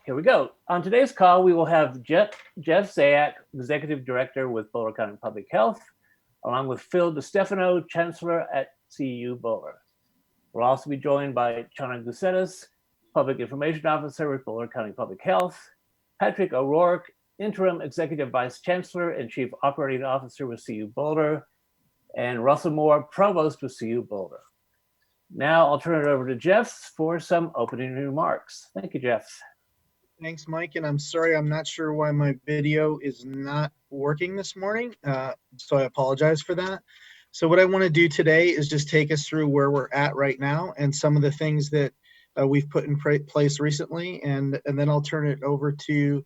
Here we go. On today's call, we will have Jeff Zayak, Executive Director with Boulder County Public Health, along with Phil DeStefano, Chancellor at CU Boulder. We'll also be joined by Chana Gusetis, Public Information Officer with Boulder County Public Health, Patrick O'Rourke, Interim Executive Vice Chancellor and Chief Operating Officer with CU Boulder, and Russell Moore, Provost with CU Boulder. Now I'll turn it over to Jeff for some opening remarks. Thank you, Jeff. Thanks, Mike, and I'm sorry, I'm not sure why my video is not working this morning, so I apologize for that. So what I want to do today is just take us through where we're at right now and some of the things that we've put in place recently, and then I'll turn it over to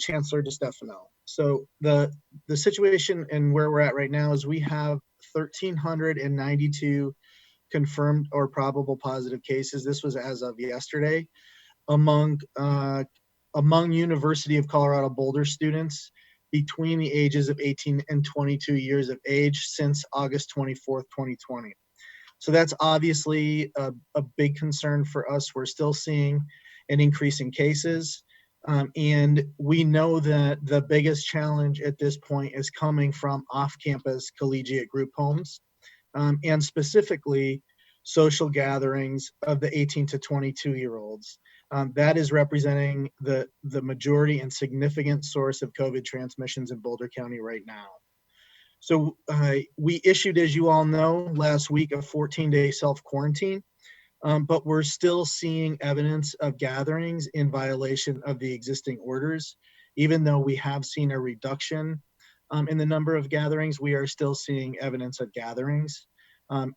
Chancellor DeStefano. So the situation and where we're at right now is we have 1,392 confirmed or probable positive cases. This was as of yesterday among University of Colorado Boulder students between the ages of 18 and 22 years of age since August 24th, 2020. So that's obviously a big concern for us. We're still seeing an increase in cases. And we know that the biggest challenge at this point is coming from off-campus collegiate group homes, and specifically social gatherings of the 18 to 22-year-olds. That is representing the majority and significant source of COVID transmissions in Boulder County right now. So we issued, as you all know, last week a 14-day self-quarantine, but we're still seeing evidence of gatherings in violation of the existing orders. Even though we have seen a reduction in the number of gatherings, we are still seeing evidence of gatherings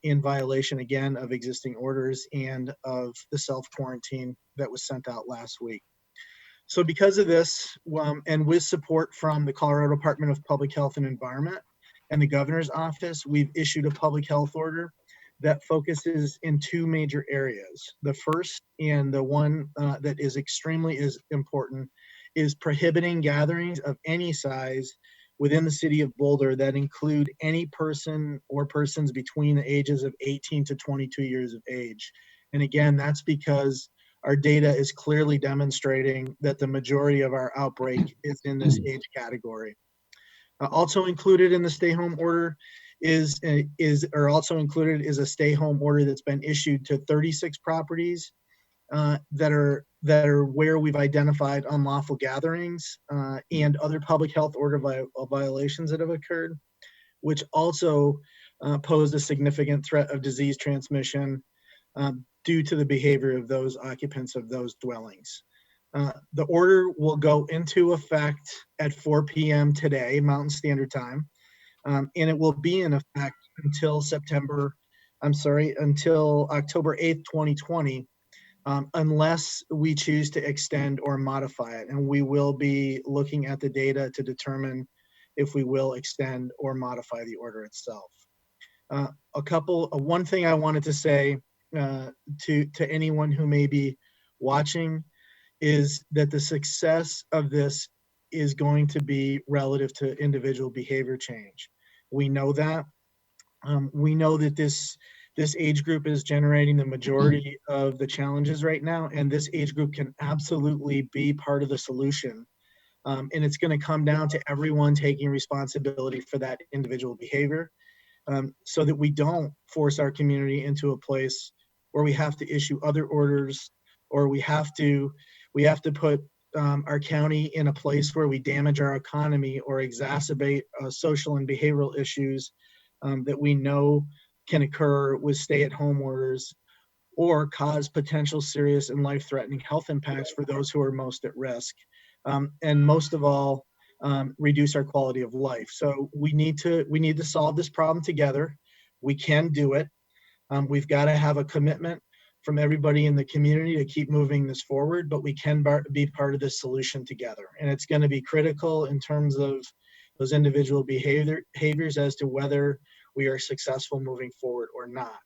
in violation, again, of existing orders and of the self-quarantine that was sent out last week. So because of this, and with support from the Colorado Department of Public Health and Environment and the Governor's Office, we've issued a public health order that focuses in two major areas. The first, and the one that is extremely important, is prohibiting gatherings of any size within the city of Boulder that include any person or persons between the ages of 18 to 22 years of age. And again, that's because our data is clearly demonstrating that the majority of our outbreak is in this age category. Also included in the stay home order is a stay home order that's been issued to 36 properties that are where we've identified unlawful gatherings and other public health order violations that have occurred, which also pose a significant threat of disease transmission due to the behavior of those occupants of those dwellings. The order will go into effect at 4 p.m. today, Mountain Standard Time, and it will be in effect until October 8th, 2020, unless we choose to extend or modify it. And we will be looking at the data to determine if we will extend or modify the order itself. One thing I wanted to say to anyone who may be watching is that the success of this is going to be relative to individual behavior change. We know that. We know that this age group is generating the majority of the challenges right now, and this age group can absolutely be part of the solution. And it's going to come down to everyone taking responsibility for that individual behavior, so that we don't force our community into a place where we have to issue other orders, or we have to put our county in a place where we damage our economy or exacerbate social and behavioral issues that we know can occur with stay-at-home orders, or cause potential serious and life-threatening health impacts for those who are most at risk, and most of all, reduce our quality of life. So we need to solve this problem together. We can do it. We've got to have a commitment from everybody in the community to keep moving this forward, but we can be part of this solution together. And it's going to be critical in terms of those individual behaviors as to whether we are successful moving forward or not.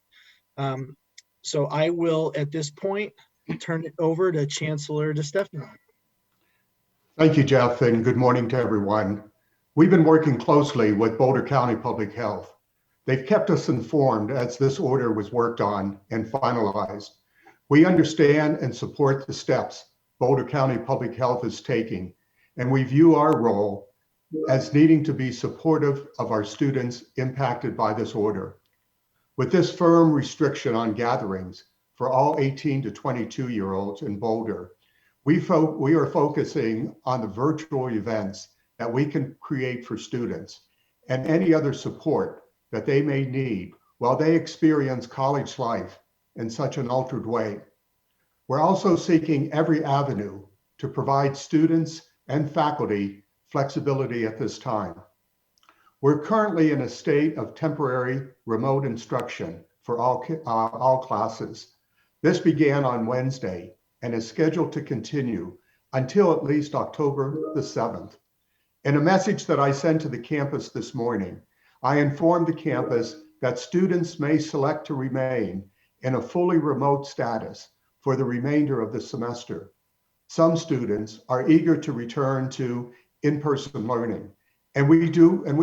So I will, at this point, turn it over to Chancellor DeStefano. Thank you, Jeff, and good morning to everyone. We've been working closely with Boulder County Public Health. They've kept us informed as this order was worked on and finalized. We understand and support the steps Boulder County Public Health is taking, and we view our role as needing to be supportive of our students impacted by this order. With this firm restriction on gatherings for all 18 to 22-year-olds in Boulder, we are focusing on the virtual events that we can create for students and any other support that they may need while they experience college life in such an altered way. We're also seeking every avenue to provide students and faculty flexibility at this time. We're currently in a state of temporary remote instruction for all classes. This began on Wednesday and is scheduled to continue until at least October the 7th. In a message that I sent to the campus this morning, I informed the campus that students may select to remain in a fully remote status for the remainder of the semester. Some students are eager to return to in-person learning, and we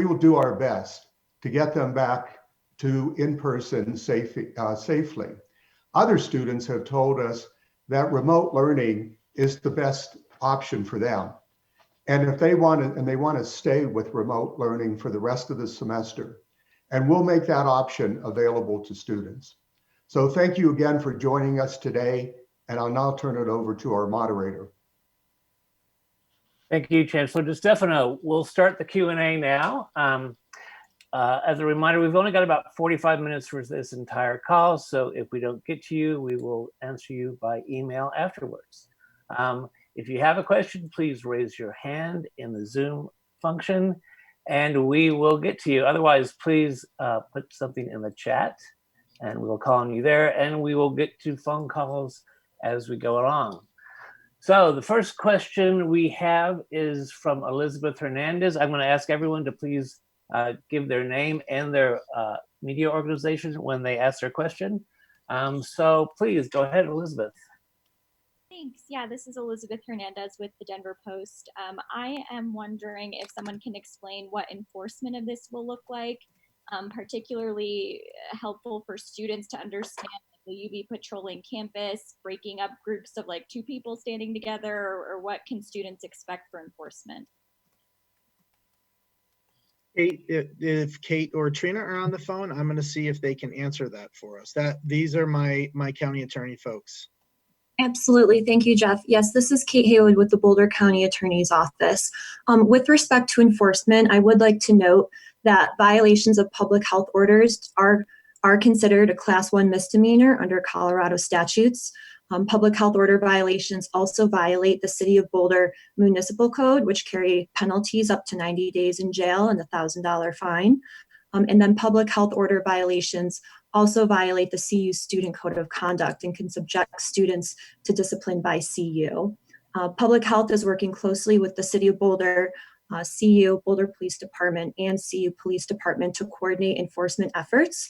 will do our best to get them back to in-person safely. Other students have told us that remote learning is the best option for them. And if they want to stay with remote learning for the rest of the semester, and we'll make that option available to students. So thank you again for joining us today, and I'll now turn it over to our moderator. Thank you, Chancellor DeStefano. We'll start the Q&A now. As a reminder, we've only got about 45 minutes for this entire call, so if we don't get to you, we will answer you by email afterwards. If you have a question, please raise your hand in the Zoom function, and we will get to you. Otherwise, please put something in the chat, and we will call on you there, and we will get to phone calls as we go along. So the first question we have is from Elizabeth Hernandez. I'm going to ask everyone to please give their name and their media organization when they ask their question. So please go ahead, Elizabeth. Thanks. Yeah, this is Elizabeth Hernandez with the Denver Post. I am wondering if someone can explain what enforcement of this will look like, particularly helpful for students to understand. Will you be patrolling campus, breaking up groups of like 2 people standing together, or what can students expect for enforcement? Kate, if Kate or Trina are on the phone, I'm going to see if they can answer that for us. These are my county attorney folks. Absolutely. Thank you, Jeff. Yes, this is Kate Haywood with the Boulder County Attorney's Office. With respect to enforcement, I would like to note that violations of public health orders are considered a Class 1 misdemeanor under Colorado statutes. Public health order violations also violate the City of Boulder Municipal Code, which carry penalties up to 90 days in jail and a $1,000 fine. And then public health order violations also violate the CU Student Code of Conduct and can subject students to discipline by CU. Public health is working closely with the City of Boulder, CU, Boulder Police Department, and CU Police Department to coordinate enforcement efforts,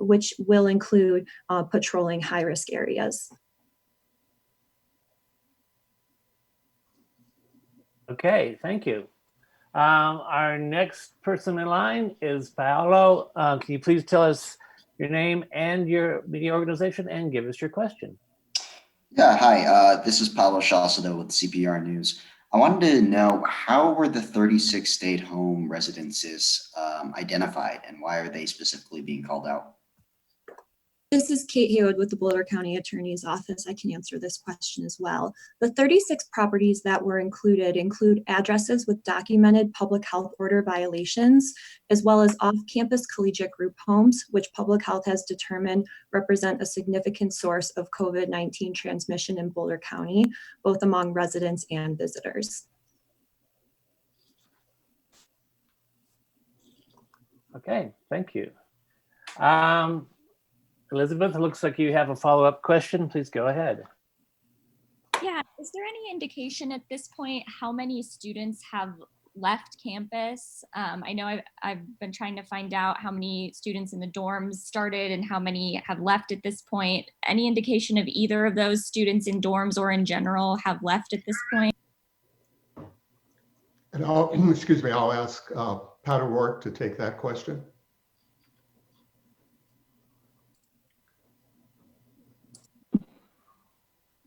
which will include patrolling high-risk areas. Okay, thank you. Our next person in line is Paolo. Can you please tell us your name and your media organization and give us your question? Yeah, hi, this is Paolo Zialcita with CPR News. I wanted to know, how were the 36 stay-at-home residences identified, and why are they specifically being called out? This is Kate Haywood with the Boulder County Attorney's Office. I can answer this question as well. The 36 properties that were include addresses with documented public health order violations, as well as off-campus collegiate group homes, which public health has determined represent a significant source of COVID-19 transmission in Boulder County, both among residents and visitors. Okay, thank you. Elizabeth, it looks like you have a follow-up question. Please go ahead. Yeah, is there any indication at this point how many students have left campus? I know I've been trying to find out how many students in the dorms started and how many have left at this point. Any indication of either of those students in dorms or in general have left at this point? And I'll ask Pat O'Rourke to take that question.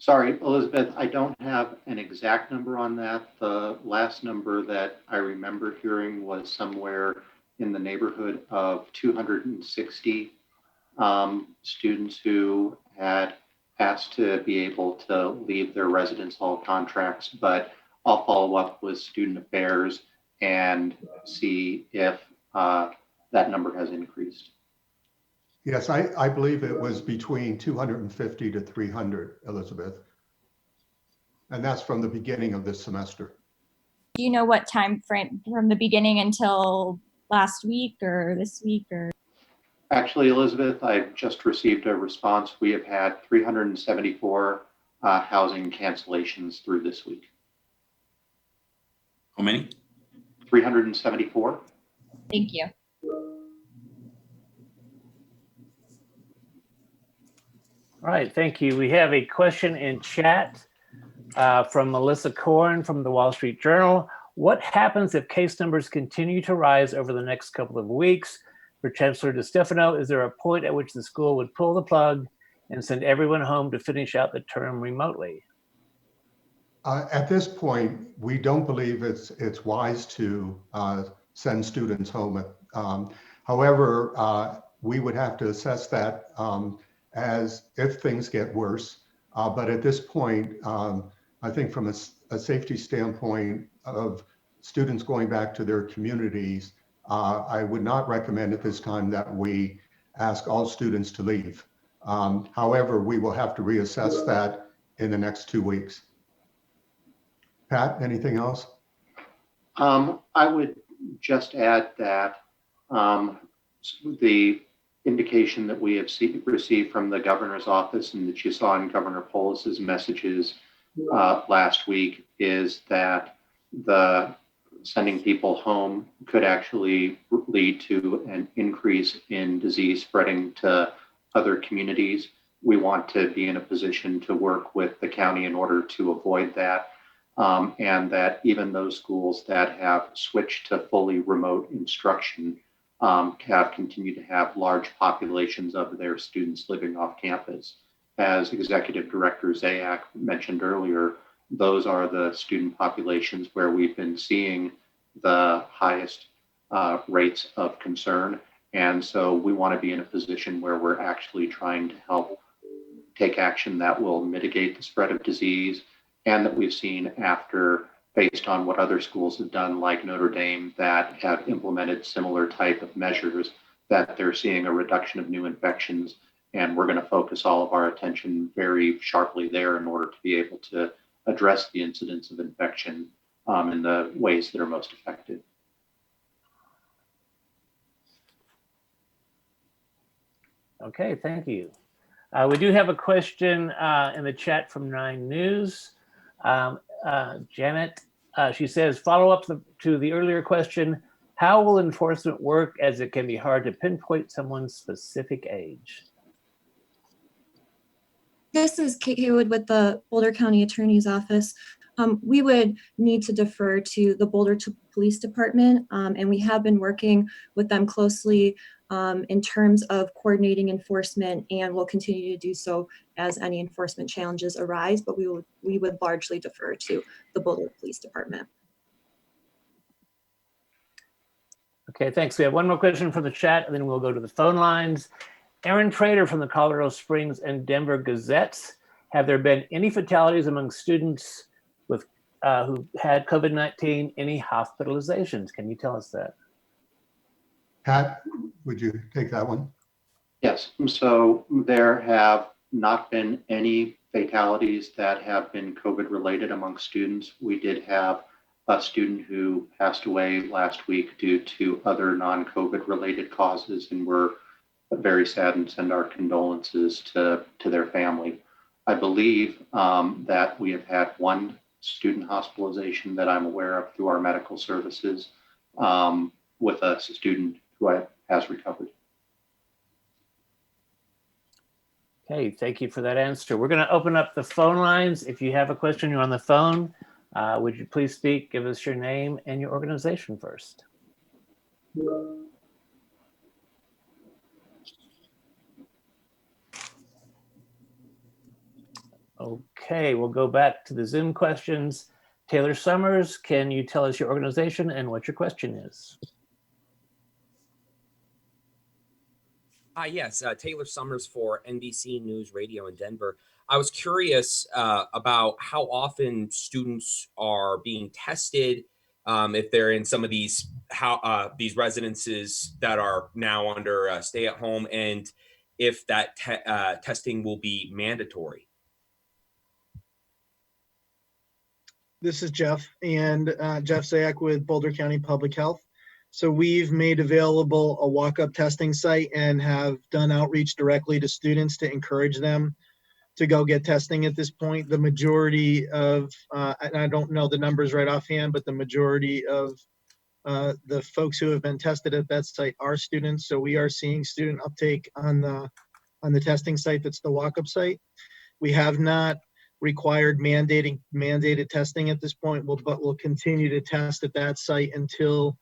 Sorry, Elizabeth, I don't have an exact number on that. The last number that I remember hearing was somewhere in the neighborhood of 260 students who had asked to be able to leave their residence hall contracts, but I'll follow up with student affairs and see if that number has increased. Yes, I believe it was between 250 to 300, Elizabeth. And that's from the beginning of this semester. Do you know what time frame from the beginning until last week or this week or? Actually, Elizabeth, I've just received a response. We have had 374 housing cancellations through this week. How many? 374. Thank you. All right, thank you. We have a question in chat from Melissa Korn from the Wall Street Journal. What happens if case numbers continue to rise over the next couple of weeks? For Chancellor DeStefano, is there a point at which the school would pull the plug and send everyone home to finish out the term remotely? At this point, we don't believe it's wise to send students home. However, we would have to assess that as if things get worse. But at this point, I think from a safety standpoint of students going back to their communities, I would not recommend at this time that we ask all students to leave. However, we will have to reassess that in the next 2 weeks. Pat, anything else? I would just add that the indication that we have received from the governor's office and that you saw in Governor Polis's messages last week is that the sending people home could actually lead to an increase in disease spreading to other communities. We want to be in a position to work with the county in order to avoid that. And that even those schools that have switched to fully remote instruction have continued to have large populations of their students living off campus. As Executive Director Zayak mentioned earlier, those are the student populations where we've been seeing the highest rates of concern. And so we want to be in a position where we're actually trying to help take action that will mitigate the spread of disease, and that we've seen after, based on what other schools have done, like Notre Dame, that have implemented similar type of measures, that they're seeing a reduction of new infections. And we're going to focus all of our attention very sharply there in order to be able to address the incidence of infection in the ways that are most effective. Okay, thank you. We do have a question in the chat from 9 News. Janet, she says, follow up to the earlier question, how will enforcement work as it can be hard to pinpoint someone's specific age? This is Kate Haywood with the Boulder County Attorney's Office. We would need to defer to the Boulder Police Department, and we have been working with them closely in terms of coordinating enforcement, and will continue to do so as any enforcement challenges arise, but we would largely defer to the Boulder Police Department. Okay, thanks. We have one more question from the chat, and then we'll go to the phone lines. Aaron Trader from the Colorado Springs and Denver Gazettes. Have there been any fatalities among students with who had COVID-19, any hospitalizations? Can you tell us that? Pat, would you take that one? Yes, so there have not been any fatalities that have been COVID related among students. We did have a student who passed away last week due to other non-COVID related causes, and we're very sad and send our condolences to their family. I believe that we have had one student hospitalization that I'm aware of through our medical services with a student who has recovered. Okay, thank you for that answer. We're going to open up the phone lines. If you have a question, you're on the phone. Would you please speak, give us your name and your organization first. Okay, we'll go back to the Zoom questions. Taylor Summers, can you tell us your organization and what your question is? Yes, Taylor Summers for NBC News Radio in Denver. I was curious about how often students are being tested, if they're in some of these residences that are now under stay-at-home, and if that testing will be mandatory. This is Jeff, and Jeff Zayak with Boulder County Public Health. So we've made available a walk-up testing site and have done outreach directly to students to encourage them to go get testing at this point. The majority of, and I don't know the numbers right offhand, but the majority of the folks who have been tested at that site are students. So we are seeing student uptake on the testing site that's the walk-up site. We have not required mandated testing at this point, but we'll continue to test at that site until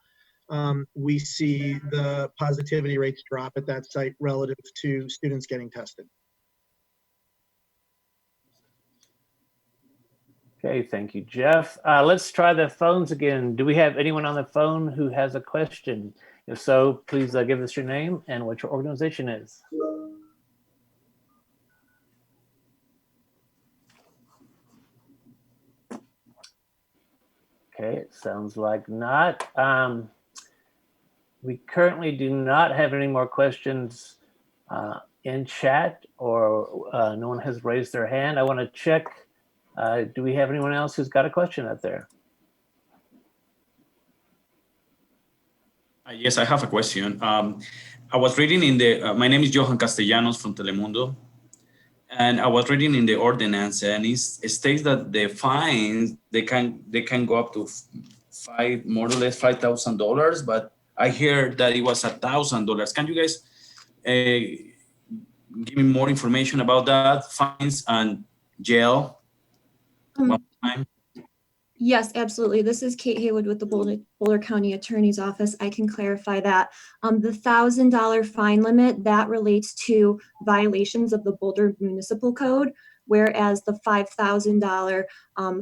we see the positivity rates drop at that site relative to students getting tested. Okay, thank you, Jeff. Let's try the phones again. Do we have anyone on the phone who has a question? If so, please give us your name and what your organization is. Okay, it sounds like not. We currently do not have any more questions in chat, or no one has raised their hand. I want to check. Do we have anyone else who's got a question out there? Yes, I have a question. I was reading in the, my name is Johan Castellanos from Telemundo, and I was reading in the ordinance, and it states that the fines, they can go up to more or less $5,000, but I heard that it was $1,000. Can you guys give me more information about that? Fines and jail? One time? Yes, absolutely. This is Kate Haywood with the Boulder County Attorney's Office. I can clarify that. The $1,000 fine limit, that relates to violations of the Boulder Municipal Code, whereas the $5,000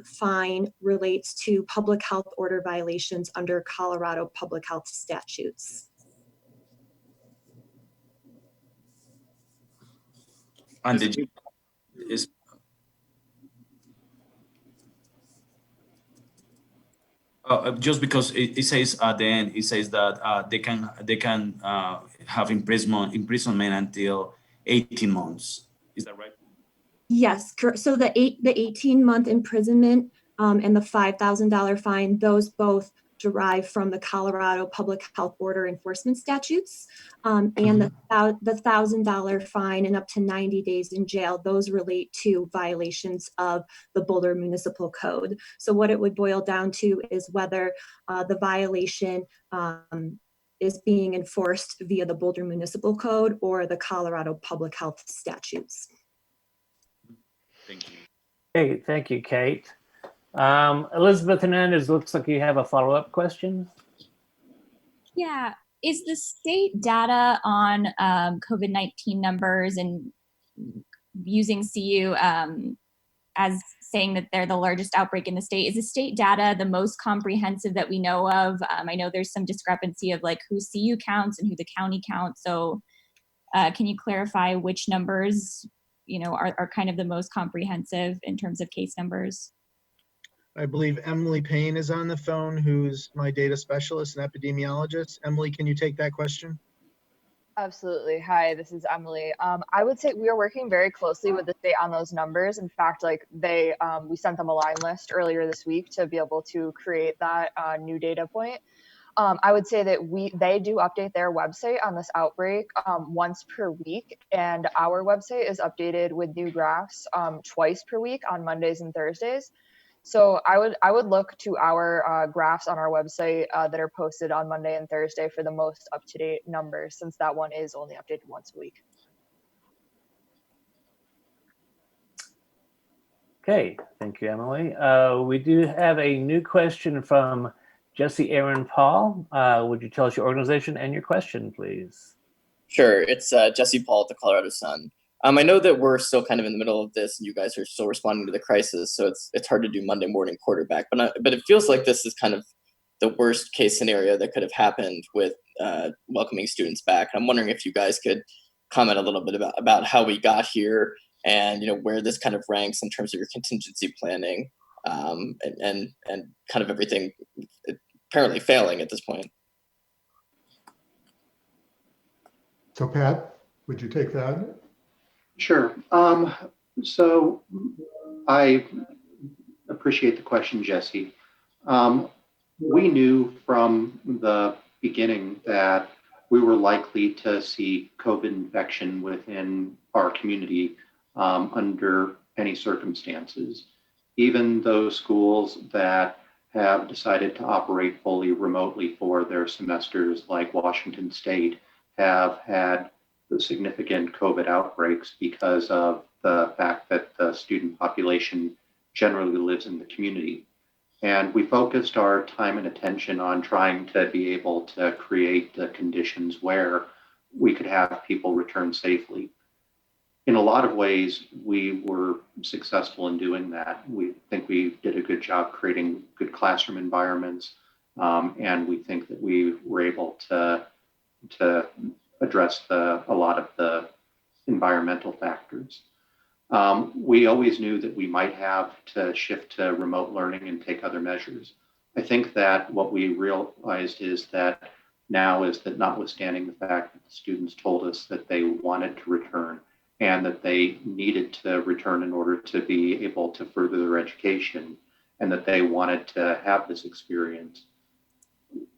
fine relates to public health order violations under Colorado public health statutes. And the jail is just because it says at the end, it says that they can have imprisonment until 18 months. Is that right? Yes, so the 18-month imprisonment and the $5,000 fine, those both derive from the Colorado public health order enforcement statutes, and the $1,000 fine and up to 90 days in jail, those relate to violations of the Boulder Municipal Code. So what it would boil down to is whether the violation is being enforced via the Boulder Municipal Code or the Colorado public health statutes. Thank you. Hey, thank you, Kate. Elizabeth Hernandez, looks like you have a follow-up question. Yeah, is the state data on COVID-19 numbers and using CU as saying that they're the largest outbreak in the state, is the state data the most comprehensive that we know of? I know there's some discrepancy of like who CU counts and who the county counts. So can you clarify which numbers, you know, are kind of the most comprehensive in terms of case numbers? I believe Emily Payne is on the phone, who's my data specialist and epidemiologist. Emily, can you take that question? Absolutely. Hi, this is Emily. I would say we are working very closely with the state on those numbers. In fact, like we sent them a line list earlier this week to be able to create that new data point. I would say that they do update their website on this outbreak once per week, and our website is updated with new graphs twice per week on Mondays and Thursdays. So I would look to our graphs on our website that are posted on Monday and Thursday for the most up-to-date numbers, since that one is only updated once a week. Okay, thank you, Emily. We do have a new question from Jesse Aaron Paul. Would you tell us your organization and your question, please? Sure, it's Jesse Paul at the Colorado Sun. I know that we're still kind of in the middle of this, and you guys are still responding to the crisis, so it's hard to do Monday morning quarterback. But it feels like this is kind of the worst case scenario that could have happened with welcoming students back. I'm wondering if you guys could comment a little bit about how we got here, and where this kind of ranks in terms of your contingency planning, and kind of everything apparently failing at this point. So Pat, would you take that? Sure. So I appreciate the question, Jesse. We knew from the beginning that we were likely to see COVID infection within our community under any circumstances. Even those schools that have decided to operate fully remotely for their semesters, like Washington State, have had the significant COVID outbreaks because of the fact that the student population generally lives in the community. And we focused our time and attention on trying to be able to create the conditions where we could have people return safely. In a lot of ways, we were successful in doing that. We think we did a good job creating good classroom environments, and we think that we were able to address a lot of the environmental factors. We always knew that we might have to shift to remote learning and take other measures. I think that what we realized is that notwithstanding the fact that the students told us that they wanted to return and that they needed to return in order to be able to further their education and that they wanted to have this experience,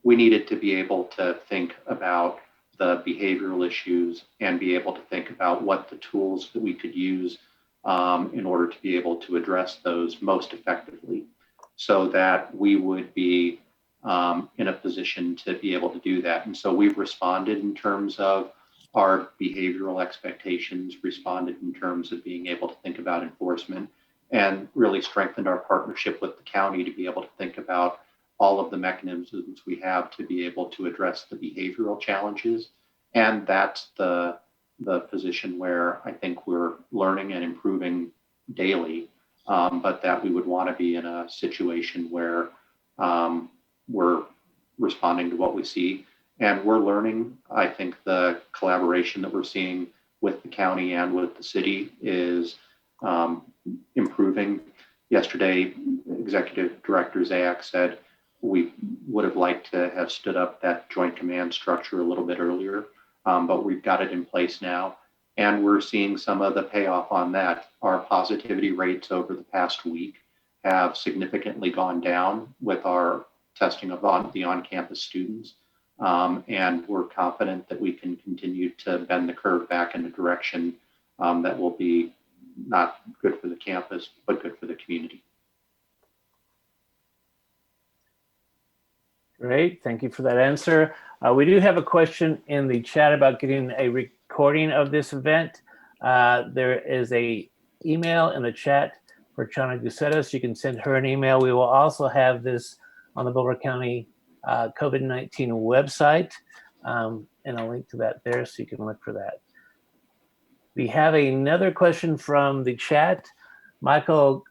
we needed to be able to think about the behavioral issues and be able to think about what the tools that we could use in order to be able to address those most effectively, so that we would be in a position to be able to do that. And so we've responded in terms of our behavioral expectations, responded in terms of being able to think about enforcement, and really strengthened our partnership with the county to be able to think about all of the mechanisms we have to be able to address the behavioral challenges. And that's the position where I think we're learning and improving daily, but that we would want to be in a situation where we're responding to what we see. And we're learning. I think the collaboration that we're seeing with the county and with the city is improving. Yesterday, Executive Director Zayak said we would have liked to have stood up that joint command structure a little bit earlier, but we've got it in place now. And we're seeing some of the payoff on that. Our positivity rates over the past week have significantly gone down with our testing of the on-campus students. And we're confident that we can continue to bend the curve back in a direction that will be not good for the campus, but good for the community. Great, thank you for that answer. We do have a question in the chat about getting a recording of this event. There is a email in the chat for Chana Gusetas. You can send her an email. We will also have this on the Boulder County COVID-19 website, and I'll link to that there so you can look for that. We have another question from the chat. Michael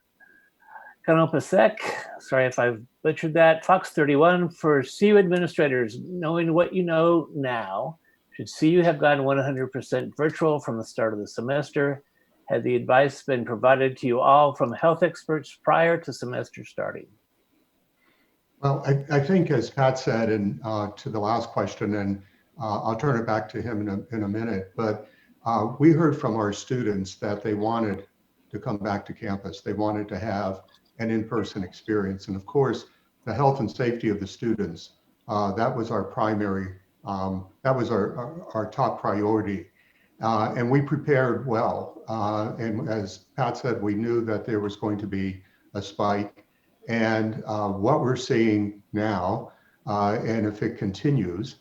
Kanopasek, sorry if I've butchered that. Fox 31, for CU administrators, knowing what you know now, should CU have gone 100% virtual from the start of the semester? Had the advice been provided to you all from health experts prior to semester starting? Well, I think as Pat said, and to the last question, and I'll turn it back to him in a minute, but we heard from our students that they wanted to come back to campus. They wanted to have an in-person experience. And of course, the health and safety of the students, that was our primary, that was our top priority. And we prepared well. And as Pat said, we knew that there was going to be a spike. And what we're seeing now, and if it continues,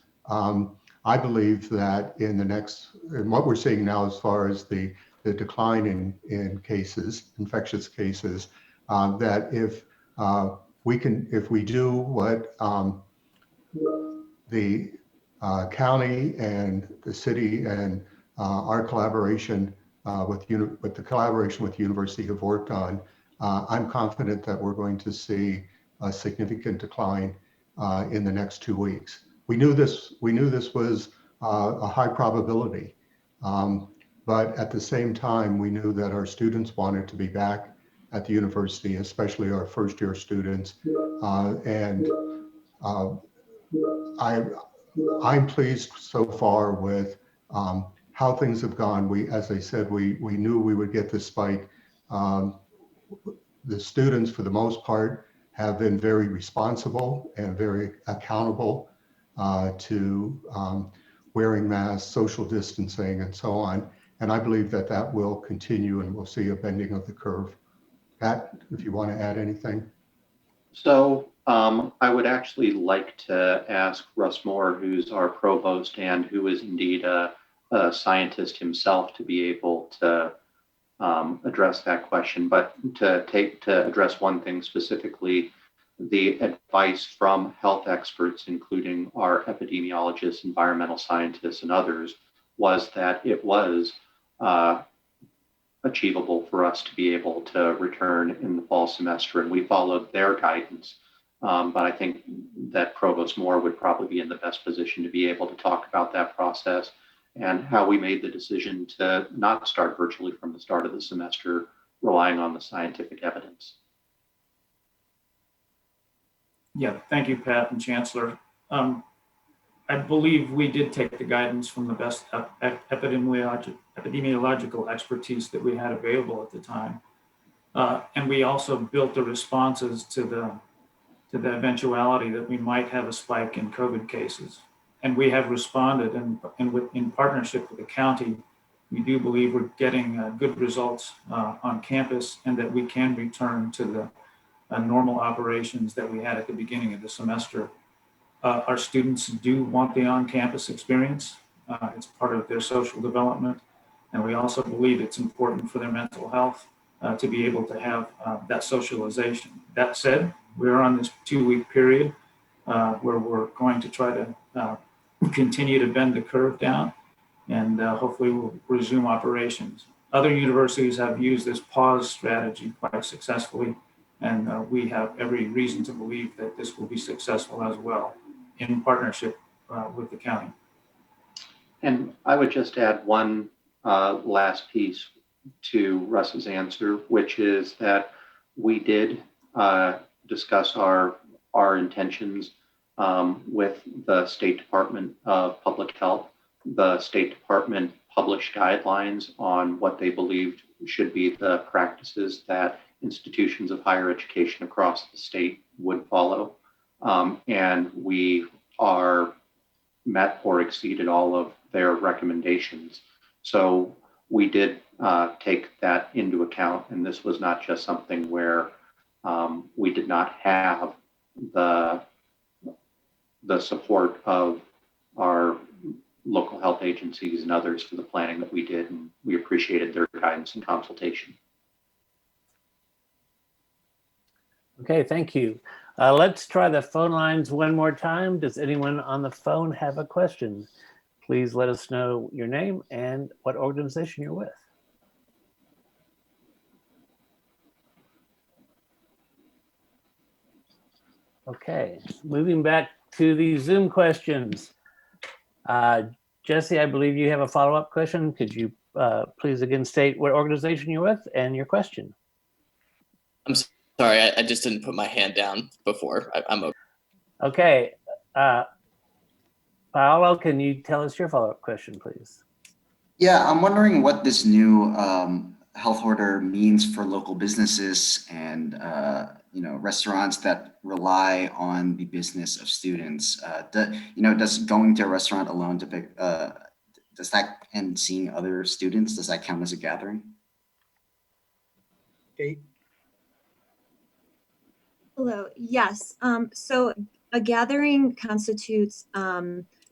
I believe that in the next, and what we're seeing now as far as the decline in cases, infectious cases, that if we do what the county and the city and our collaboration with the collaboration with the university have worked on, I'm confident that we're going to see a significant decline in the next 2 weeks. We knew this was a high probability, but at the same time, we knew that our students wanted to be back at the university, especially our first-year students, and I'm pleased so far with how things have gone. As I said, we knew we would get this spike. The students, for the most part, have been very responsible and very accountable to wearing masks, social distancing, and so on. And I believe that that will continue, and we'll see a bending of the curve. Pat, if you want to add anything. So I would actually like to ask Russ Moore, who's our provost and who is indeed a scientist himself, to be able to address that question. But to address one thing specifically, the advice from health experts, including our epidemiologists, environmental scientists, and others, was that it was achievable for us to be able to return in the fall semester, and we followed their guidance. But I think that Provost Moore would probably be in the best position to be able to talk about that process and how we made the decision to not start virtually from the start of the semester, relying on the scientific evidence. Yeah, thank you, Pat and Chancellor. I believe we did take the guidance from the best epidemiological expertise that we had available at the time. And we also built the responses to the eventuality that we might have a spike in COVID cases. And we have responded, and in partnership with the county, we do believe we're getting good results on campus, and that we can return to the normal operations that we had at the beginning of the semester. Our students do want the on-campus experience. It's part of their social development. And we also believe it's important for their mental health to be able to have that socialization. That said, we're on this 2-week period where we're going to try to continue to bend the curve down, and hopefully we'll resume operations. Other universities have used this pause strategy quite successfully, and we have every reason to believe that this will be successful as well, in partnership with the county. And I would just add one last piece to Russ's answer, which is that we did discuss our intentions with the State Department of Public Health. The State Department published guidelines on what they believed should be the practices that institutions of higher education across the state would follow. And we are met or exceeded all of their recommendations. So we did take that into account, and this was not just something where we did not have the support of our local health agencies and others for the planning that we did, and we appreciated their guidance and consultation. Okay, thank you. Let's try the phone lines one more time. Does anyone on the phone have a question? Please let us know your name and what organization you're with. Okay, moving back to the Zoom questions. Jesse, I believe you have a follow-up question. Could you please again state what organization you're with and your question? I'm sorry, I just didn't put my hand down before. I'm okay. Okay. Paolo, can you tell us your follow-up question, please? Yeah, I'm wondering what this new health order means for local businesses and restaurants that rely on the business of students. Does going to a restaurant alone does that, and seeing other students, does that count as a gathering? Kate? Hello. Yes. So a gathering constitutes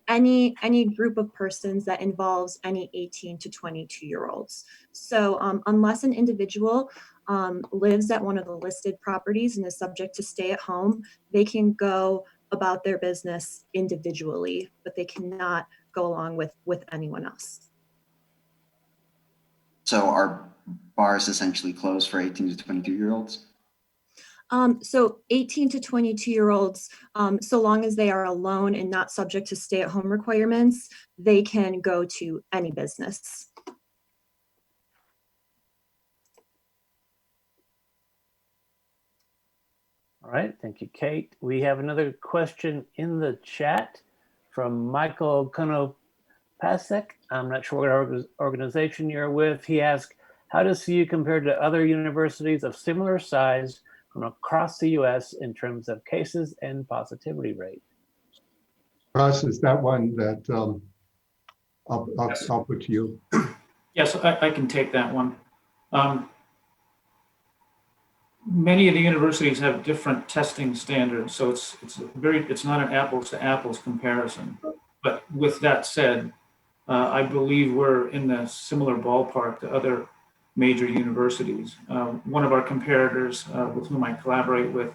any group of persons that involves any 18 to 22-year-olds. So unless an individual lives at one of the listed properties and is subject to stay at home, they can go about their business individually, but they cannot go along with anyone else. So are bars essentially closed for 18 to 22-year-olds? So 18 to 22-year-olds, so long as they are alone and not subject to stay-at-home requirements, they can go to any business. All right, thank you, Kate. We have another question in the chat from Michael Konopasek. I'm not sure what organization you're with. He asked, how does CU compare to other universities of similar size from across the US in terms of cases and positivity rate? Russ, is that one that I'll put to you? Yes, I can take that one. Many of the universities have different testing standards, so it's not an apples to apples comparison. But with that said, I believe we're in the similar ballpark to other major universities. One of our comparators with whom I collaborate with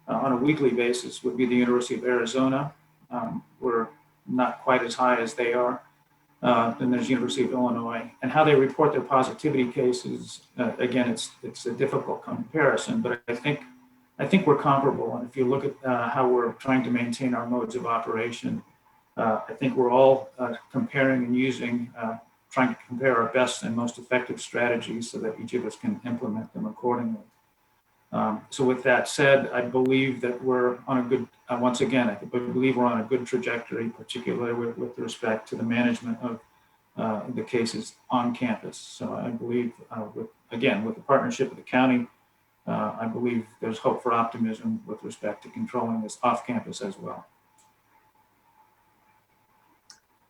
on a weekly basis would be the University of Arizona. We're not quite as high as they are. Then there's University of Illinois, and how they report their positivity cases. Again, it's a difficult comparison, but I think we're comparable. And if you look at how we're trying to maintain our modes of operation, I think we're all comparing and using, trying to compare our best and most effective strategies so that each of us can implement them accordingly. So with that said, I believe that we're on a good, once again, I believe we're on a good trajectory, particularly with respect to the management of the cases on campus. So I believe, with the partnership with the county, I believe there's hope for optimism with respect to controlling this off campus as well.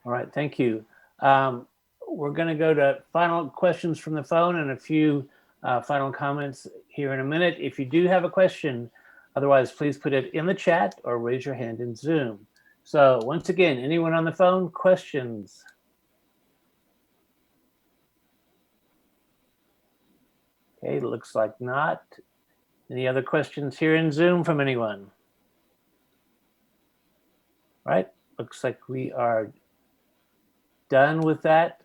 All right, thank you. We're going to go to final questions from the phone and a few final comments here in a minute. If you do have a question, otherwise, please put it in the chat or raise your hand in Zoom. So once again, anyone on the phone, questions? Okay, looks like not. Any other questions here in Zoom from anyone? All right, looks like we are done with that.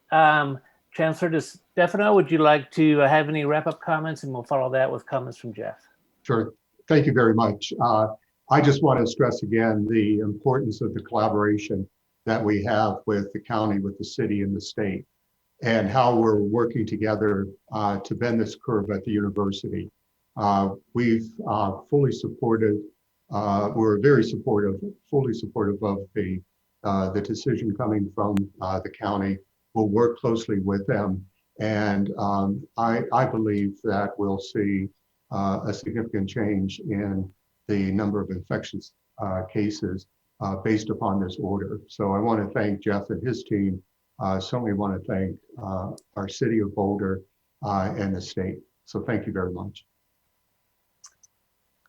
Chancellor DeStefano, would you like to have any wrap-up comments, and we'll follow that with comments from Jeff? Sure. Thank you very much. I just want to stress again the importance of the collaboration that we have with the county, with the city, and the state, and how we're working together to bend this curve at the university. We've fully supported, we're very supportive, fully supportive of the decision coming from the county. We'll work closely with them, and I believe that we'll see a significant change in the number of infectious cases based upon this order. So I want to thank Jeff and his team. Certainly want to thank our city of Boulder and the state. So thank you very much.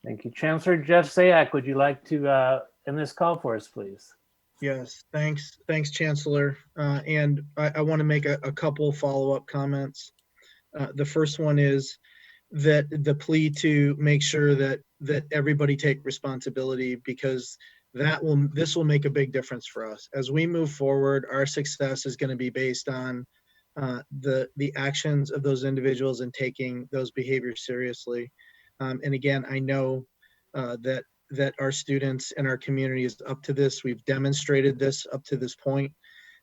Thank you, Chancellor. Jeff Zayac, would you like to end this call for us, please? Yes, thanks, Chancellor. And I want to make a couple follow-up comments. The first one is that the plea to make sure that everybody take responsibility, because this will make a big difference for us as we move forward. Our success is going to be based on the actions of those individuals and taking those behaviors seriously. And again, I know that our students and our community is up to this. We've demonstrated this up to this point.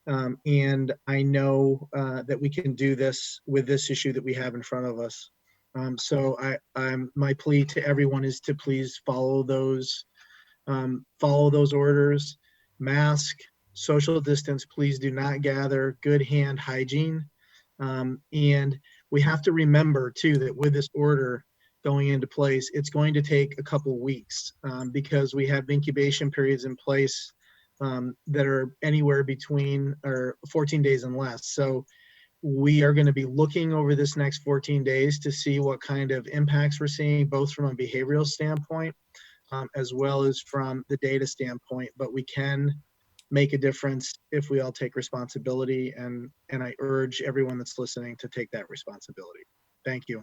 And I know that we can do this with this issue that we have in front of us. So my plea to everyone is to please follow those orders, mask, social distance, please do not gather, good hand hygiene. And we have to remember too, that with this order going into place, it's going to take a couple weeks because we have incubation periods in place that are anywhere between 14 days and less. So we are going to be looking over this next 14 days to see what kind of impacts we're seeing, both from a behavioral standpoint as well as from the data standpoint. But we can make a difference if we all take responsibility, and I urge everyone that's listening to take that responsibility. Thank you.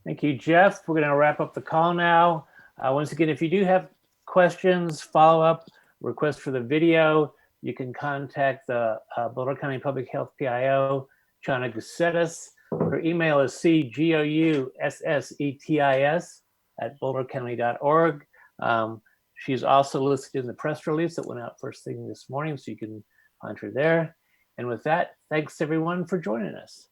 Thank you, Jeff. We're going to wrap up the call now. Once again, if you do have questions, follow-up, requests for the video, you can contact the Boulder County Public Health PIO Chana Gussetis. Her email is cgoussettis@bouldercounty.org. She's also listed in the press release that went out first thing this morning, so you can find her there. And with that, thanks everyone for joining us.